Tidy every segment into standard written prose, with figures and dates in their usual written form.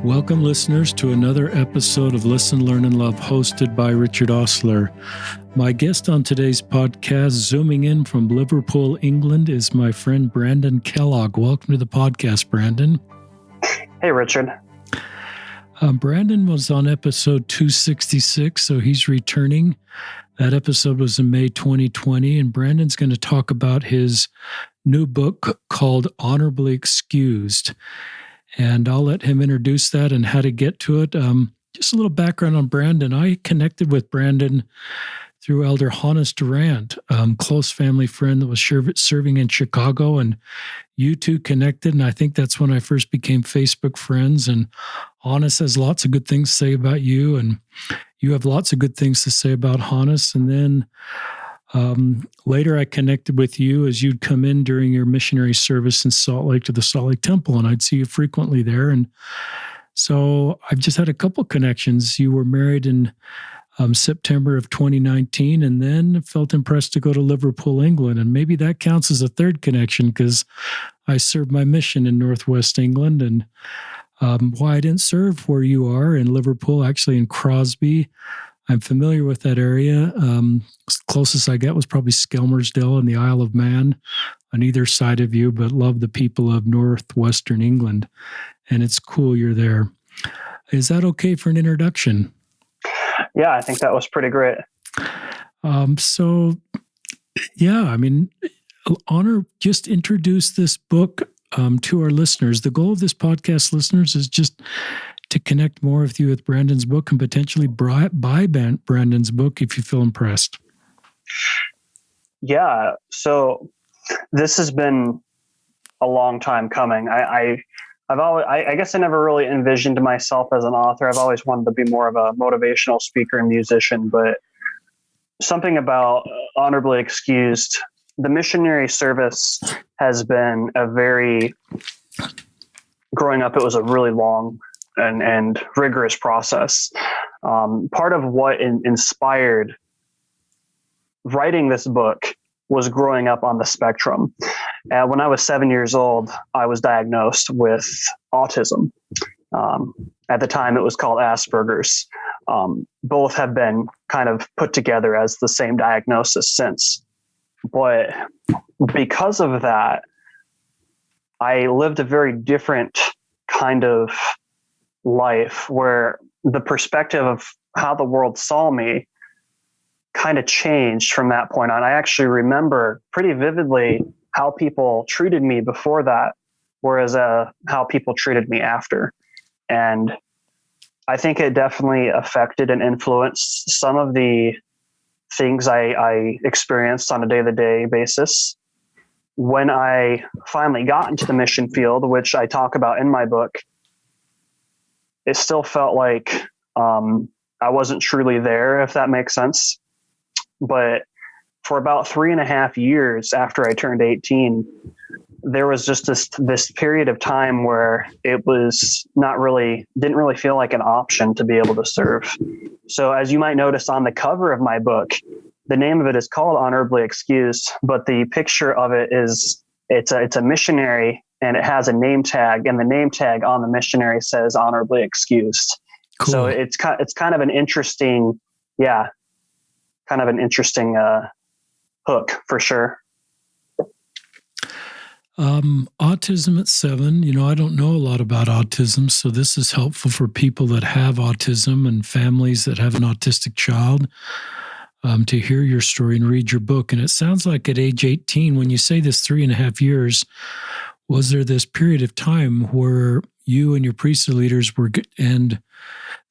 Welcome, listeners, to another episode of Listen, Learn, and Love, hosted by Richard Osler. My guest on today's podcast, zooming in from Liverpool, England, is my friend Brandon Kellogg. Welcome to the podcast, Brandon. Hey, Richard. Brandon was on episode 266, so he's returning. That episode was in May 2020, and Brandon's going to talk about his new book called Honorably Excused. And I'll let him introduce that and how to get to it. Just a little background on Brandon. I connected with Brandon through Elder Hannes Durant, close family friend that was serving in Chicago, and you two connected. And I think that's when I first became Facebook friends. And Hannes has lots of good things to say about you, and you have lots of good things to say about Hannes. And then later I connected with you as you'd come in during your missionary service in Salt Lake to the Salt Lake Temple, and I'd see you frequently there. And so I've just had a couple connections. You were married in September of 2019, and then felt impressed to go to Liverpool, England. And maybe that counts as a third connection because I served my mission in Northwest England. And why I didn't serve where you are in Liverpool, actually in Crosby, I'm familiar with that area. Closest I got was probably Skelmersdale and the Isle of Man on either side of you, but love the people of Northwestern England. And it's cool you're there. Is that okay for an introduction? Yeah, I think that was pretty great. Honor, just introduce this book to our listeners. The goal of this podcast, listeners, is just to connect more with you with Brandon's book and potentially buy Brandon's book if you feel impressed. Yeah, so this has been a long time coming. I guess I never really envisioned myself as an author. I've always wanted to be more of a motivational speaker and musician, but something about Honorably Excused, the missionary service has been growing up, it was a really long and rigorous process. Part of what inspired writing this book was growing up on the spectrum. When I was 7 years old, I was diagnosed with autism. At the time, it was called Asperger's. Both have been kind of put together as the same diagnosis since. But because of that, I lived a very different kind of life where the perspective of how the world saw me kind of changed from that point on. I actually remember pretty vividly how people treated me before that, whereas how people treated me after. And I think it definitely affected and influenced some of the things I experienced on a day-to-day basis. When I finally got into the mission field, which I talk about in my book, it still felt like I wasn't truly there, if that makes sense. But for about 3.5 years after I turned 18, there was just this period of time where it was didn't really feel like an option to be able to serve. So as you might notice on the cover of my book, the name of it is called Honorably Excused, but the picture of it is, it's a missionary, and it has a name tag, and the name tag on the missionary says Honorably Excused. Cool. So it's kind of an interesting, hook for sure. Autism at 7, I don't know a lot about autism, so this is helpful for people that have autism and families that have an autistic child, to hear your story and read your book. And it sounds like at age 18, when you say this 3.5 years, was there this period of time where you and your priesthood leaders and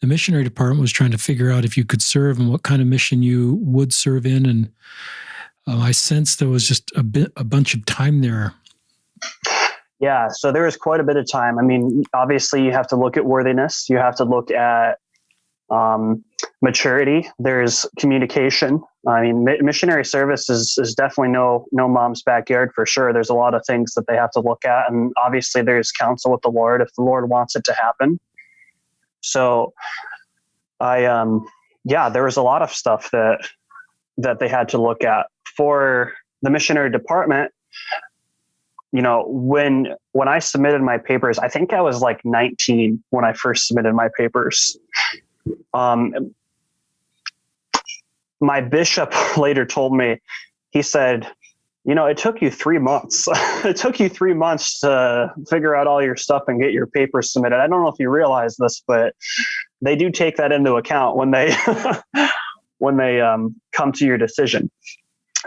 the missionary department was trying to figure out if you could serve and what kind of mission you would serve in? And I sense there was just a bunch of time there. Yeah, so there was quite a bit of time. I mean, obviously you have to look at worthiness. You have to look at maturity. There's communication. I mean, missionary service is definitely no mom's backyard for sure. There's a lot of things that they have to look at. And obviously there's counsel with the Lord if the Lord wants it to happen. So there was a lot of stuff that they had to look at. For the missionary department, when I submitted my papers, I think I was like 19 when I first submitted my papers. My bishop later told me, he said, it took you 3 months. It took you 3 months to figure out all your stuff and get your papers submitted. I don't know if you realize this, but they do take that into account when they come to your decision.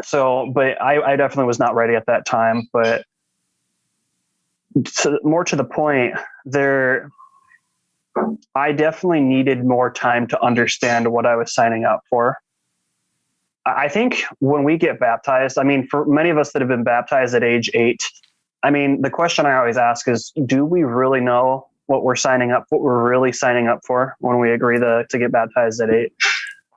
So, but I definitely was not ready at that time. But more to the point, I definitely needed more time to understand what I was signing up for. I think when we get baptized, for many of us that have been baptized at age 8, the question I always ask is, do we really know what we're really signing up for when we agree to get baptized at 8?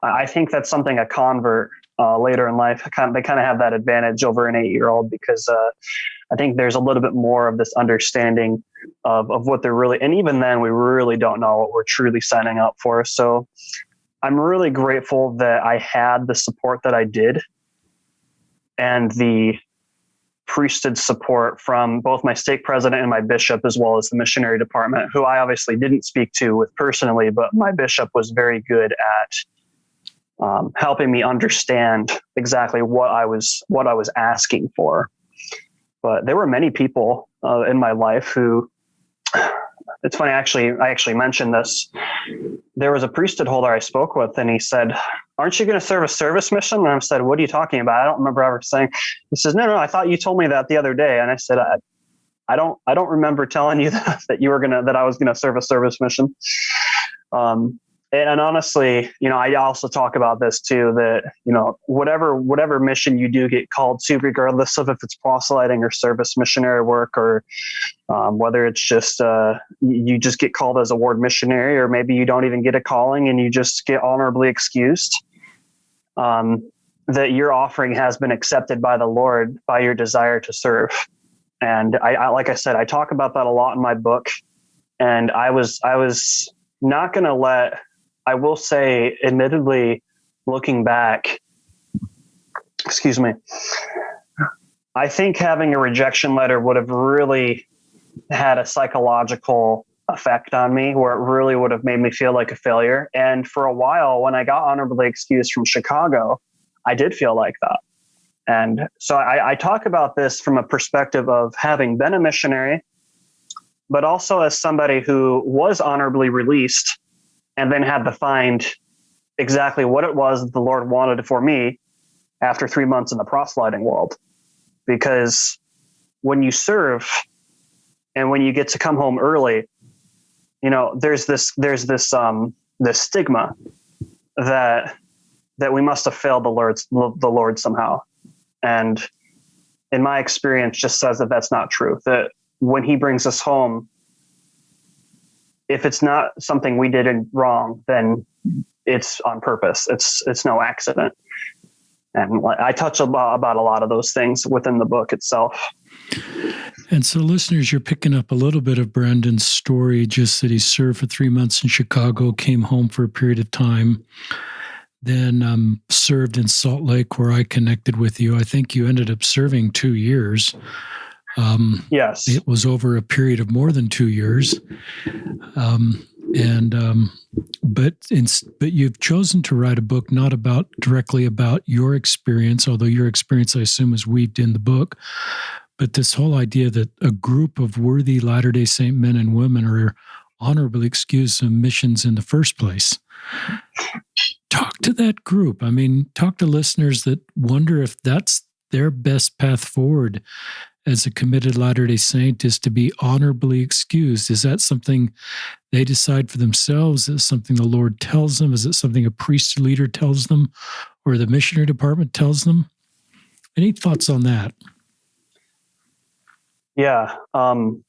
I think that's something a convert later in life, they kind of have that advantage over an 8-year-old, because I think there's a little bit more of this understanding of what they're really, and even then we really don't know what we're truly signing up for. So I'm really grateful that I had the support that I did, and the priesthood support from both my stake president and my bishop, as well as the missionary department, who I obviously didn't speak to with personally, but my bishop was very good at helping me understand exactly what I was asking for. But there were many people in my life who, it's funny, I actually mentioned this. There was a priesthood holder I spoke with, and he said, "Aren't you going to serve a service mission?" And I said, "What are you talking about? I don't remember ever saying." He says, No, I thought you told me that the other day." And I said, I don't remember telling you that I was going to serve a service mission. And honestly, I also talk about this too, that, whatever mission you do get called to, regardless of if it's proselyting or service missionary work, or whether it's just, you just get called as a ward missionary, or maybe you don't even get a calling and you just get honorably excused, that your offering has been accepted by the Lord by your desire to serve. And I like I said, I talk about that a lot in my book, and I was not going to I will say, admittedly, looking back, I think having a rejection letter would have really had a psychological effect on me, where it really would have made me feel like a failure. And for a while, when I got honorably excused from Chicago, I did feel like that. And so I talk about this from a perspective of having been a missionary, but also as somebody who was honorably released and then had to find exactly what it was that the Lord wanted for me after 3 months in the proselyting world. Because when you serve and when you get to come home early, there's this stigma that we must have failed the Lord somehow. And in my experience, just says that that's not true. That when He brings us home, if it's not something we did wrong, then it's on purpose. It's no accident. And I touch about a lot of those things within the book itself. And so, listeners, you're picking up a little bit of Brandon's story, just that he served for 3 months in Chicago, came home for a period of time, then served in Salt Lake, where I connected with you. I think you ended up serving 2 years. Yes. It was over a period of more than 2 years. But you've chosen to write a book not directly about your experience, although your experience, I assume, is weaved in the book, but this whole idea that a group of worthy Latter-day Saint men and women are honorably excused from missions in the first place. Talk to that group. Talk to listeners that wonder if that's their best path forward as a committed Latter-day Saint, is to be honorably excused. Is that something they decide for themselves? Is it something the Lord tells them? Is it something a priest leader tells them, or the missionary department tells them? Any thoughts on that? Yeah. I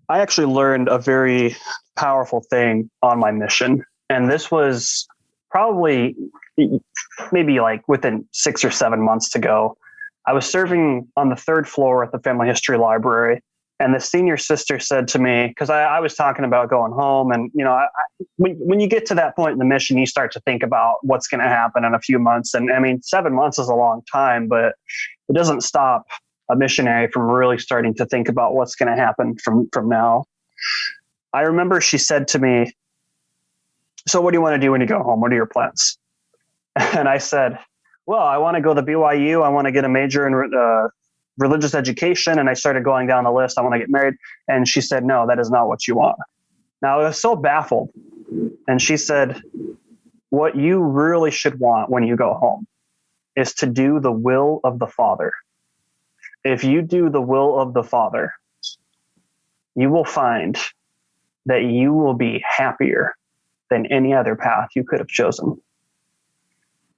actually learned a very powerful thing on my mission. And this was probably maybe like within 6 or 7 months to go. I was serving on the 3rd floor at the Family History Library, And the senior sister said to me, because I was talking about going home, and when you get to that point in the mission, you start to think about what's going to happen in a few months. And I mean, 7 months is a long time, but it doesn't stop a missionary from really starting to think about what's going to happen from now. I remember she said to me, "So what do you want to do when you go home? What are your plans?" And I said, "Well, I want to go to BYU. I want to get a major in religious education." And I started going down the list. I want to get married. And she said, "No, that is not what you want." Now I was so baffled. And she said, "What you really should want when you go home is to do the will of the Father. If you do the will of the Father, you will find that you will be happier than any other path you could have chosen."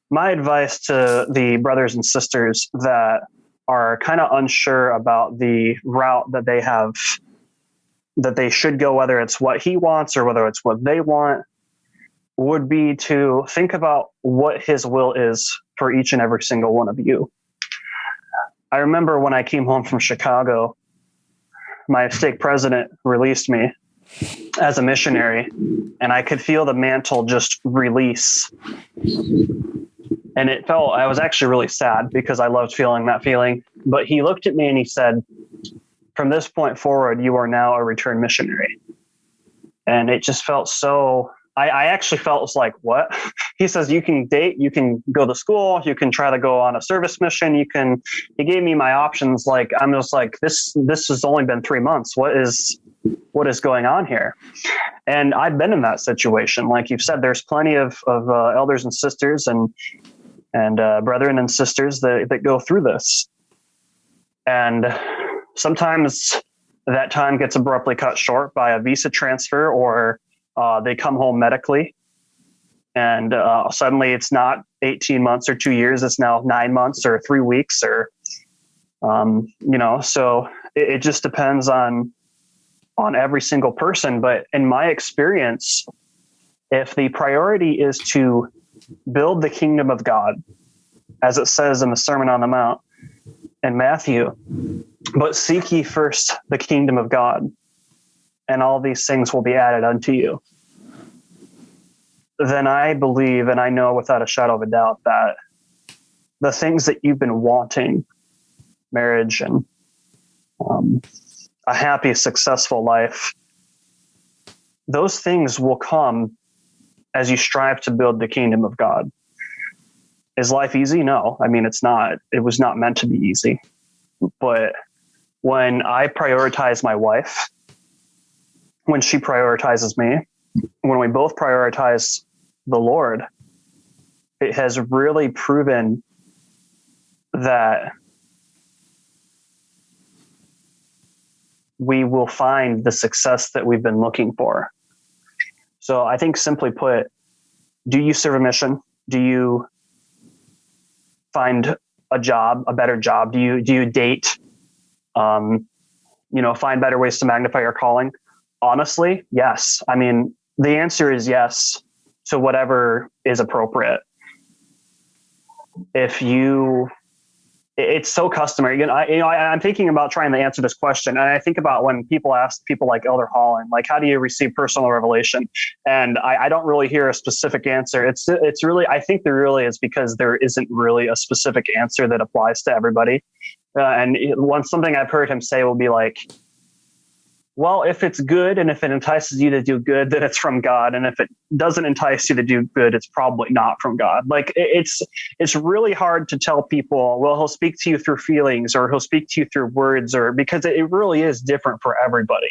My advice to the brothers and sisters that are kind of unsure about the route that they have, that they should go, whether it's what he wants or whether it's what they want, would be to think about what his will is for each and every single one of you. I remember when I came home from Chicago, my stake president released me as a missionary, and I could feel the mantle just release. And I was actually really sad because I loved feeling that feeling. But he looked at me and he said, "From this point forward, you are now a returned missionary." And it just felt so, I actually felt like, what? He says, "You can date, you can go to school, you can try to go on a service mission. He gave me my options. Like, I'm just like, this has only been 3 months. What is going on here?" And I've been in that situation. Like you've said, there's plenty of elders and sisters and brethren and sisters that go through this. And sometimes that time gets abruptly cut short by a visa transfer, or they come home medically. And suddenly it's not 18 months or 2 years. It's now 9 months or 3 weeks or, so it just depends on every single person. But in my experience, if the priority is to build the kingdom of God, as it says in the Sermon on the Mount in Matthew, "But seek ye first the kingdom of God, and all these things will be added unto you," then I believe, and I know without a shadow of a doubt, that the things that you've been wanting, marriage and a happy, successful life, those things will come as you strive to build the kingdom of God. Is life easy? No. I mean, it's not. It was not meant to be easy. But when I prioritize my wife, when she prioritizes me, when we both prioritize the Lord, it has really proven that we will find the success that we've been looking for. So I think, simply put, do you serve a mission? Do you find a job, a better job? Do you date? Find better ways to magnify your calling? Honestly, yes. I mean, the answer is yes to whatever is appropriate. It's so customary. I'm thinking about trying to answer this question, and I think about when people ask people like Elder Holland, like, how do you receive personal revelation? And I don't really hear a specific answer. It's really, I think there really is, because there isn't really a specific answer that applies to everybody. Something I've heard him say will be like, well, if it's good and if it entices you to do good, then it's from God. And if it doesn't entice you to do good, it's probably not from God. Like it's really hard to tell people, well, he'll speak to you through feelings, or he'll speak to you through words, or because it really is different for everybody.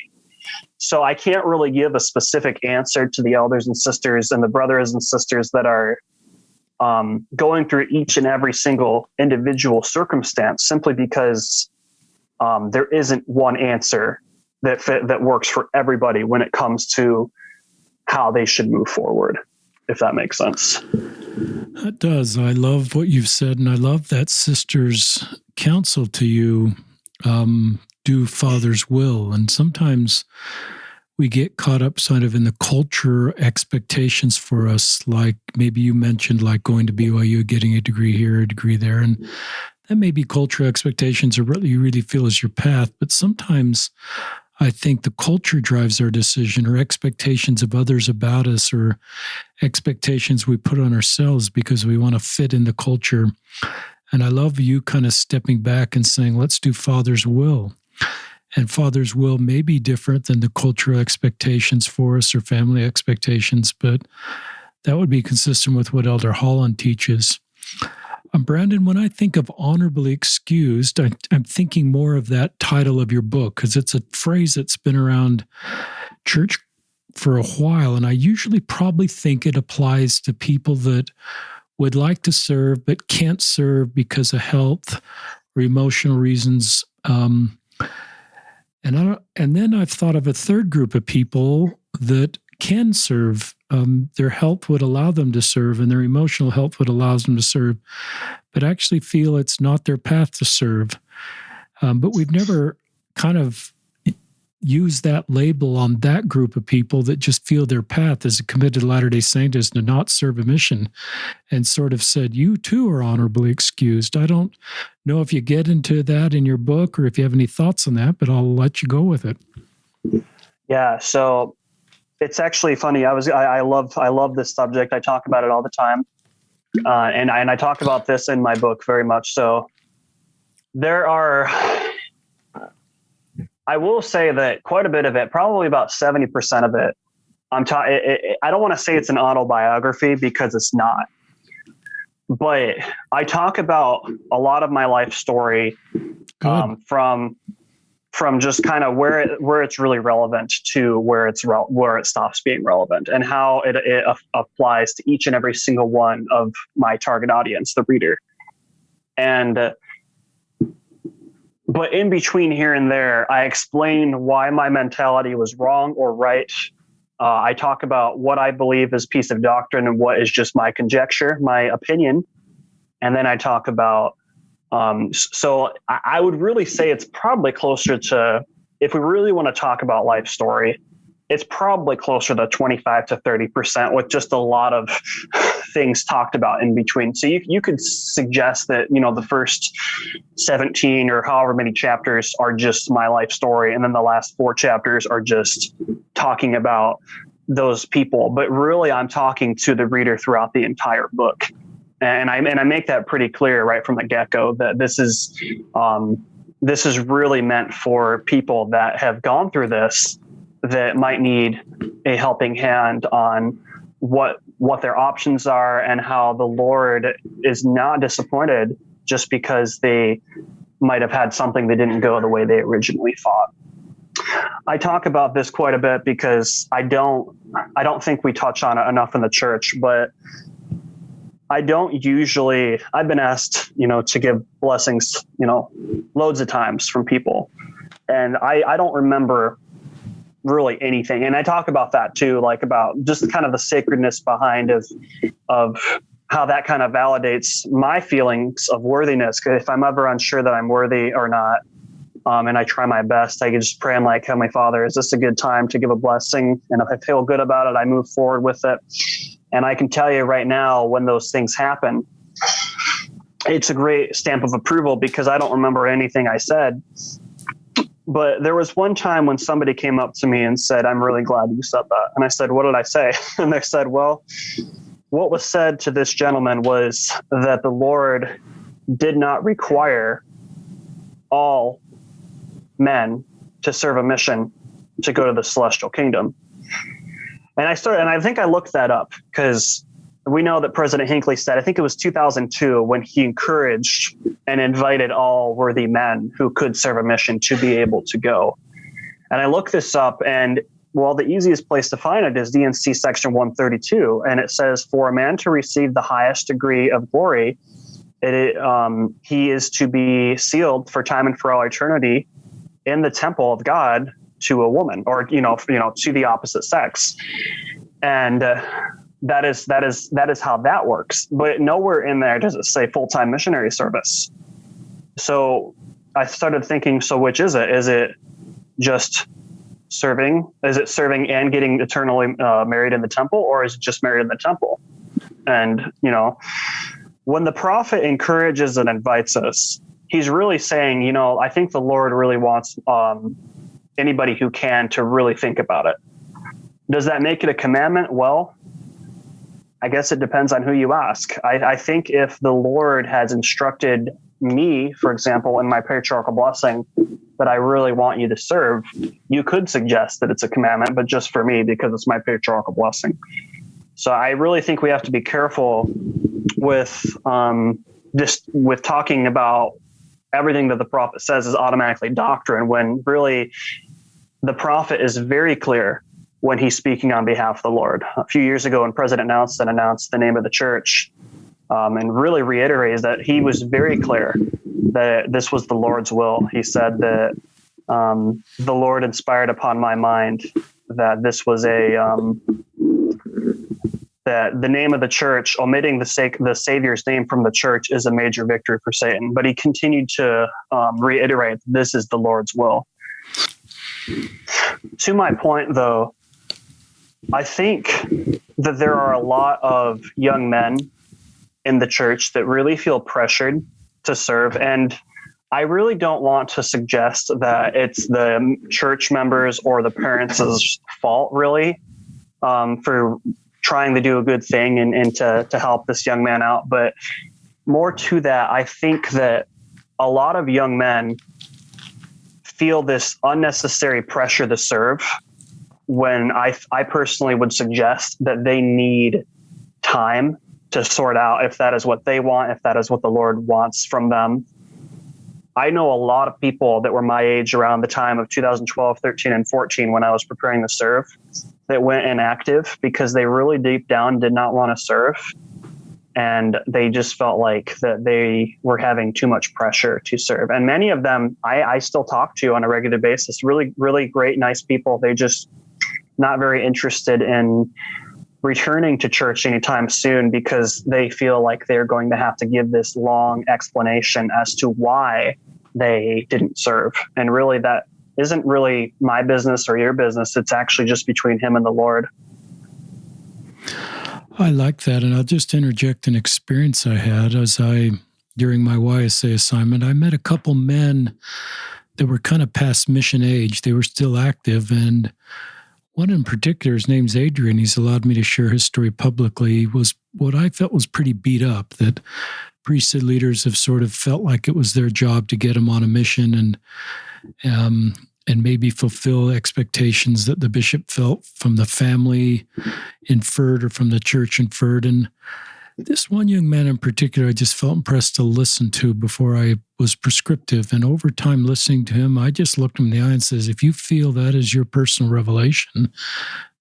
So I can't really give a specific answer to the elders and sisters and the brothers and sisters that are going through each and every single individual circumstance, simply because there isn't one answer that works for everybody when it comes to how they should move forward, if that makes sense. That does. I love what you've said, and I love that sister's counsel to you, do Father's will. And sometimes we get caught up sort of in the culture expectations for us, like maybe you mentioned, like going to BYU, getting a degree here, a degree there, and and maybe cultural expectations are what you really feel is your path. But sometimes I think the culture drives our decision, or expectations of others about us, or expectations we put on ourselves because we want to fit in the culture. And I love you kind of stepping back and saying, let's do Father's will. And Father's will may be different than the cultural expectations for us or family expectations, but that would be consistent with what Elder Holland teaches. Brandon, when I think of honorably excused, I'm thinking more of that title of your book, because it's a phrase that's been around church for a while. And I usually probably think it applies to people that would like to serve but can't serve because of health or emotional reasons. And then I've thought of a third group of people that can serve. Their health would allow them to serve, and their emotional health would allow them to serve, but actually feel it's not their path to serve. But we've never kind of used that label on that group of people that just feel their path as a committed Latter-day Saint is to not serve a mission, and sort of said, you too are honorably excused. I don't know if you get into that in your book or if you have any thoughts on that, but I'll let you go with it. Yeah. So it's actually funny. I love this subject. I talk about it all the time. And I talk about this in my book very much. So I will say that quite a bit of it, probably about 70% of it, I don't want to say it's an autobiography because it's not, but I talk about a lot of my life story, from just kind of where it's really relevant to where it stops being relevant, and how it applies to each and every single one of my target audience, the reader. But in between here and there, I explain why my mentality was wrong or right. I talk about what I believe is piece of doctrine and what is just my conjecture, my opinion. And then I talk about, so I would really say it's probably closer to, if we really want to talk about life story, it's probably closer to 25 to 30% with just a lot of things talked about in between. So you could suggest that, the first 17 or however many chapters are just my life story. And then the last 4 chapters are just talking about those people. But really, I'm talking to the reader throughout the entire book. And I make that pretty clear right from the get-go that this is really meant for people that have gone through this, that might need a helping hand on what their options are, and how the Lord is not disappointed just because they might have had something that didn't go the way they originally thought. I talk about this quite a bit because I don't think we touch on it enough in the church, but I've been asked, to give blessings, loads of times from people. And I don't remember really anything. And I talk about that too, like about just kind of the sacredness behind of how that kind of validates my feelings of worthiness. Because if I'm ever unsure that I'm worthy or not, and I try my best, I can just pray. I'm like, Heavenly Father, is this a good time to give a blessing? And if I feel good about it, I move forward with it. And I can tell you right now, when those things happen, it's a great stamp of approval because I don't remember anything I said. But there was one time when somebody came up to me and said, I'm really glad you said that. And I said, what did I say? And they said, well, what was said to this gentleman was that the Lord did not require all men to serve a mission to go to the celestial kingdom. And I think I looked that up because we know that President Hinckley said, I think it was 2002, when he encouraged and invited all worthy men who could serve a mission to be able to go. And I looked this up, and the easiest place to find it is D&C section 132. And it says, for a man to receive the highest degree of glory, he is to be sealed for time and for all eternity in the temple of God to a woman, or, to the opposite sex. And, that is how that works. But nowhere in there does it say full-time missionary service. So I started thinking, so which is it? Is it just serving? Is it serving and getting eternally married in the temple, or is it just married in the temple? And, when the prophet encourages and invites us, he's really saying, I think the Lord really wants anybody who can to really think about it. Does that make it a commandment? Well, I guess it depends on who you ask. I think if the Lord has instructed me, for example, in my patriarchal blessing, that I really want you to serve, you could suggest that it's a commandment, but just for me, because it's my patriarchal blessing. So I really think we have to be careful with with talking about everything that the prophet says is automatically doctrine, when really the prophet is very clear when he's speaking on behalf of the Lord. A few years ago, when President Nelson announced the name of the church, and really reiterates that he was very clear that this was the Lord's will. He said that the Lord inspired upon my mind that this was that the name of the church, omitting the Savior's name from the church, is a major victory for Satan. But he continued to reiterate, this is the Lord's will. To my point, though, I think that there are a lot of young men in the church that really feel pressured to serve. And I really don't want to suggest that it's the church members or the parents' fault, really, for trying to do a good thing and to help this young man out. But more to that, I think that a lot of young men feel this unnecessary pressure to serve, when I personally would suggest that they need time to sort out if that is what they want, if that is what the Lord wants from them. I know a lot of people that were my age around the time of 2012, 13, and 14 when I was preparing to serve that went inactive because they really deep down did not want to serve. And they just felt like that they were having too much pressure to serve. And many of them I still talk to on a regular basis, really, really great, nice people. They just not very interested in returning to church anytime soon because they feel like they're going to have to give this long explanation as to why they didn't serve. And really, that isn't really my business or your business. It's actually just between him and the Lord. I like that. And I'll just interject an experience I had during my YSA assignment. I met a couple men that were kind of past mission age. They were still active. And one in particular, his name's Adrian. He's allowed me to share his story publicly. Was what I felt was pretty beat up, that priesthood leaders have sort of felt like it was their job to get him on a mission and maybe fulfill expectations that the bishop felt from the family inferred or from the church inferred. And this one young man in particular, I just felt impressed to listen to before I was prescriptive. And over time listening to him, I just looked him in the eye and says, if you feel that is your personal revelation,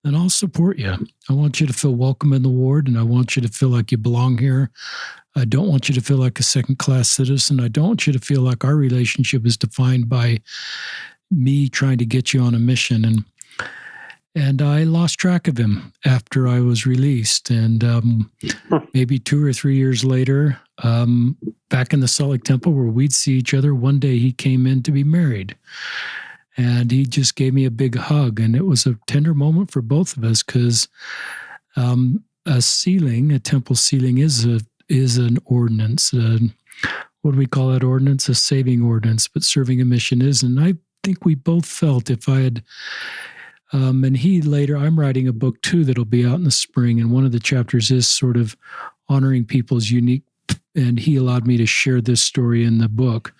then I'll support you. I want you to feel welcome in the ward, and I want you to feel like you belong here. I don't want you to feel like a second-class citizen. I don't want you to feel like our relationship is defined by me trying to get you on a mission. And I lost track of him after I was released. And maybe 2 or 3 years later, back in the Salt Lake Temple where we'd see each other, one day he came in to be married. And he just gave me a big hug. And it was a tender moment for both of us because a temple sealing is an ordinance. What do we call that ordinance? A saving ordinance, but serving a mission is. And I think we both felt if I had... and he later, I'm writing a book too that'll be out in the spring, and one of the chapters is sort of honoring people's unique, and he allowed me to share this story in the book.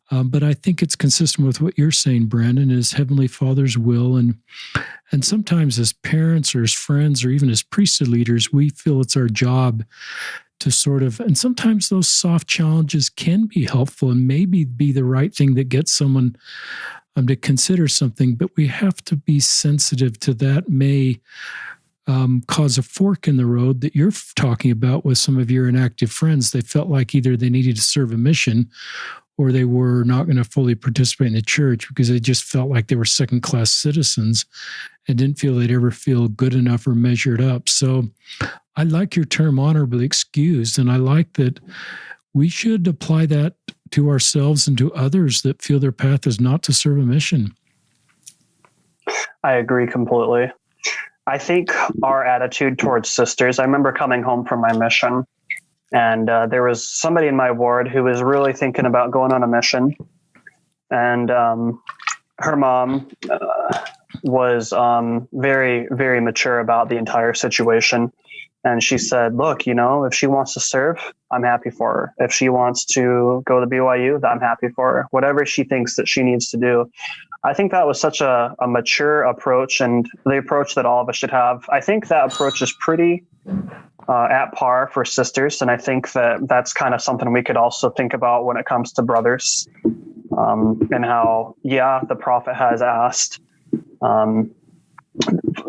But I think it's consistent with what you're saying, Brandon, is Heavenly Father's will. And sometimes as parents or as friends or even as priesthood leaders, we feel it's our job to sort of, and sometimes those soft challenges can be helpful and maybe be the right thing that gets someone to consider something, but we have to be sensitive to that may cause a fork in the road that you're talking about with some of your inactive friends. They felt like either they needed to serve a mission or they were not going to fully participate in the church because they just felt like they were second-class citizens and didn't feel they'd ever feel good enough or measured up. So I like your term honorably excused, and I like that we should apply that to ourselves and to others that feel their path is not to serve a mission. I agree completely. I think our attitude towards sisters, I remember coming home from my mission And there was somebody in my ward who was really thinking about going on a mission. And her mom was very, very mature about the entire situation. And she said, look, if she wants to serve, I'm happy for her. If she wants to go to BYU, I'm happy for her. Whatever she thinks that she needs to do. I think that was such a mature approach, and the approach that all of us should have. I think that approach is pretty at par for sisters. And I think that that's kind of something we could also think about when it comes to brothers, and how, the prophet has asked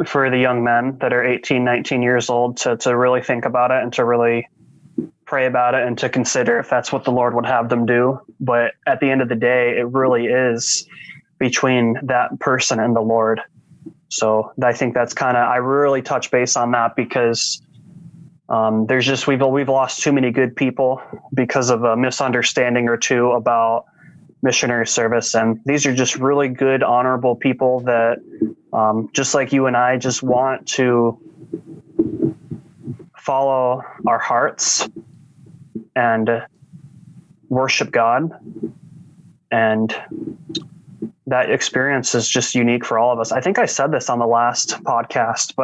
for the young men that are 18, 19 years old to really think about it and to really pray about it and to consider if that's what the Lord would have them do. But at the end of the day, it really is between that person and the Lord. So I think that's I really touch base on that because we've lost too many good people because of a misunderstanding or two about missionary service. And these are just really good, honorable people that just like you and I just want to follow our hearts and worship God. And that experience is just unique for all of us. I think I said this on the last podcast,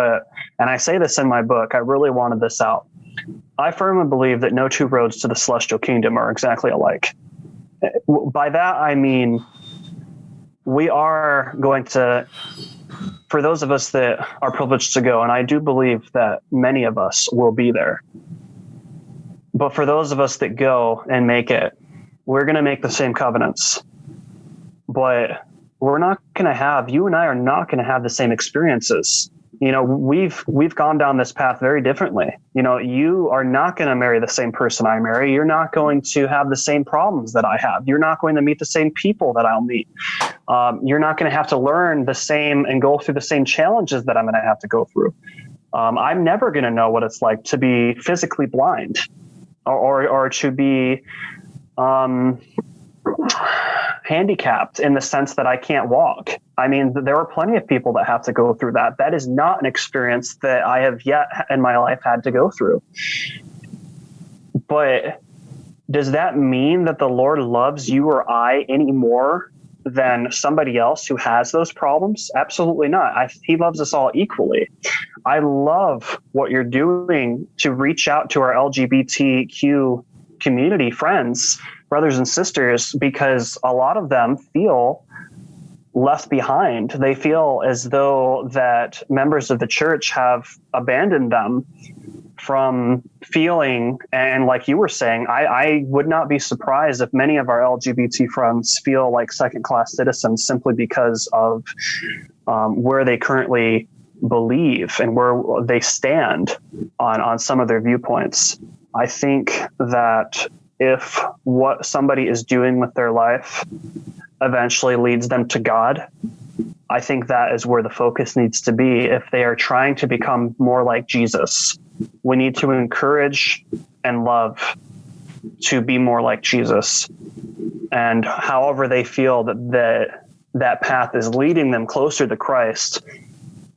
and I say this in my book, I really wanted this out. I firmly believe that no two roads to the celestial kingdom are exactly alike. By that, I mean, we are going to, for those of us that are privileged to go, and I do believe that many of us will be there. But for those of us that go and make it, we're going to make the same covenants. But we're not going to have, you and I are not going to have the same experiences. We've gone down this path very differently. You are not going to marry the same person I marry. You're not going to have the same problems that I have. You're not going to meet the same people that I'll meet. You're not going to have to learn the same and go through the same challenges that I'm going to have to go through. I'm never going to know what it's like to be physically blind or to be handicapped in the sense that I can't walk. I mean, there are plenty of people that have to go through that. That is not an experience that I have yet in my life had to go through. But does that mean that the Lord loves you or I any more than somebody else who has those problems? Absolutely not. He loves us all equally. I love what you're doing to reach out to our LGBTQ community friends, brothers and sisters, because a lot of them feel left behind. They feel as though that members of the church have abandoned them from feeling, and like you were saying, I would not be surprised if many of our LGBT friends feel like second-class citizens simply because of where they currently believe and where they stand on some of their viewpoints. I think that if what somebody is doing with their life eventually leads them to God, I think that is where the focus needs to be. If they are trying to become more like Jesus, we need to encourage and love to be more like Jesus. And however they feel that path is leading them closer to Christ,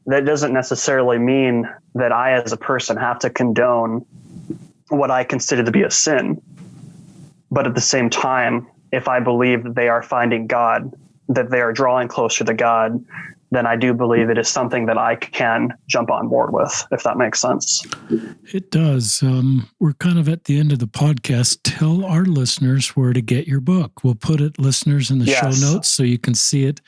that doesn't necessarily mean that I as a person have to condone what I consider to be a sin. But at the same time, if I believe that they are finding God, that they are drawing closer to God, then I do believe it is something that I can jump on board with, if that makes sense. It does. We're kind of at the end of the podcast. Tell our listeners where to get your book. We'll put it, listeners, in the show notes so you can see it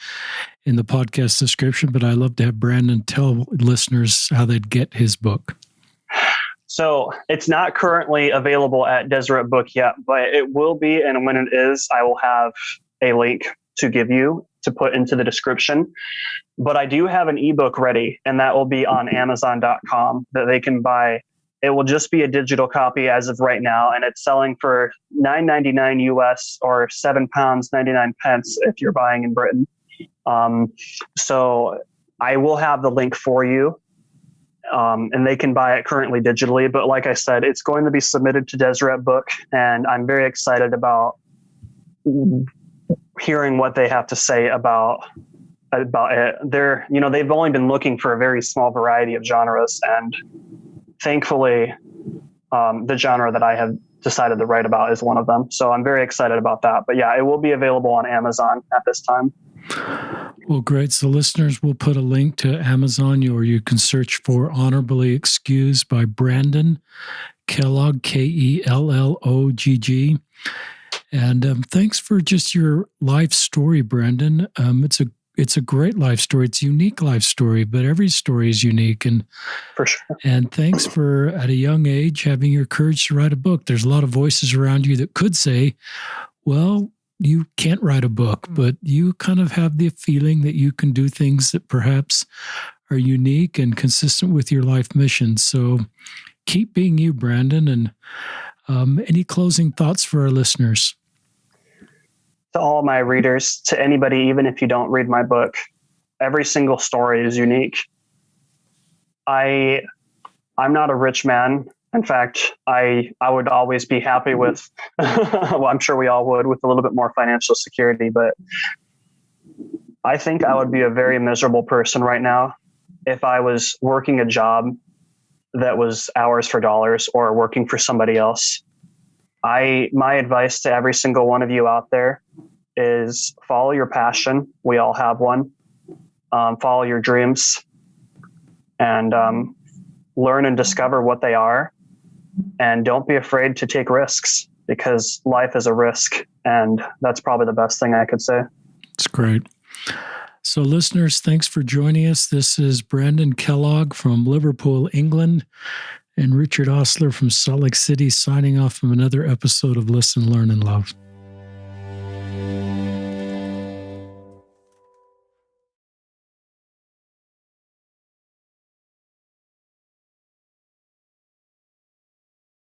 in the podcast description. But I love to have Brandon tell listeners how they'd get his book. So it's not currently available at Deseret Book yet, but it will be. And when it is, I will have a link to give you to put into the description. But I do have an ebook ready, and that will be on Amazon.com that they can buy. It will just be a digital copy as of right now, and it's selling for $9.99 US or £7.99 if you're buying in Britain. So I will have the link for you. And they can buy it currently digitally. But like I said, it's going to be submitted to Deseret Book, and I'm very excited about hearing what they have to say about it. They've only been looking for a very small variety of genres, and thankfully, the genre that I have decided to write about is one of them. So I'm very excited about that. But yeah, it will be available on Amazon at this time. Well, great. So listeners, we'll put a link to Amazon, or you can search for Honorably Excused by Brandon Kellogg, Kellogg. And thanks for just your life story, Brandon. It's a great life story. It's a unique life story, but every story is unique. And for sure. And thanks for, at a young age, having your courage to write a book. There's a lot of voices around you that could say, well, you can't write a book, but you kind of have the feeling that you can do things that perhaps are unique and consistent with your life mission. So keep being you, Brandon. And any closing thoughts for our listeners? To all my readers, to anybody, even if you don't read my book, every single story is unique. I'm not a rich man. In fact, I would always be happy with, well, I'm sure we all would, with a little bit more financial security, but I think I would be a very miserable person right now if I was working a job that was hours for dollars or working for somebody else. My advice to every single one of you out there is follow your passion. We all have one. Follow your dreams and learn and discover what they are. And don't be afraid to take risks, because life is a risk. And that's probably the best thing I could say. It's great. So listeners, thanks for joining us. This is Brandon Kellogg from Liverpool, England, and Richard Osler from Salt Lake City signing off from another episode of Listen, Learn, and Love.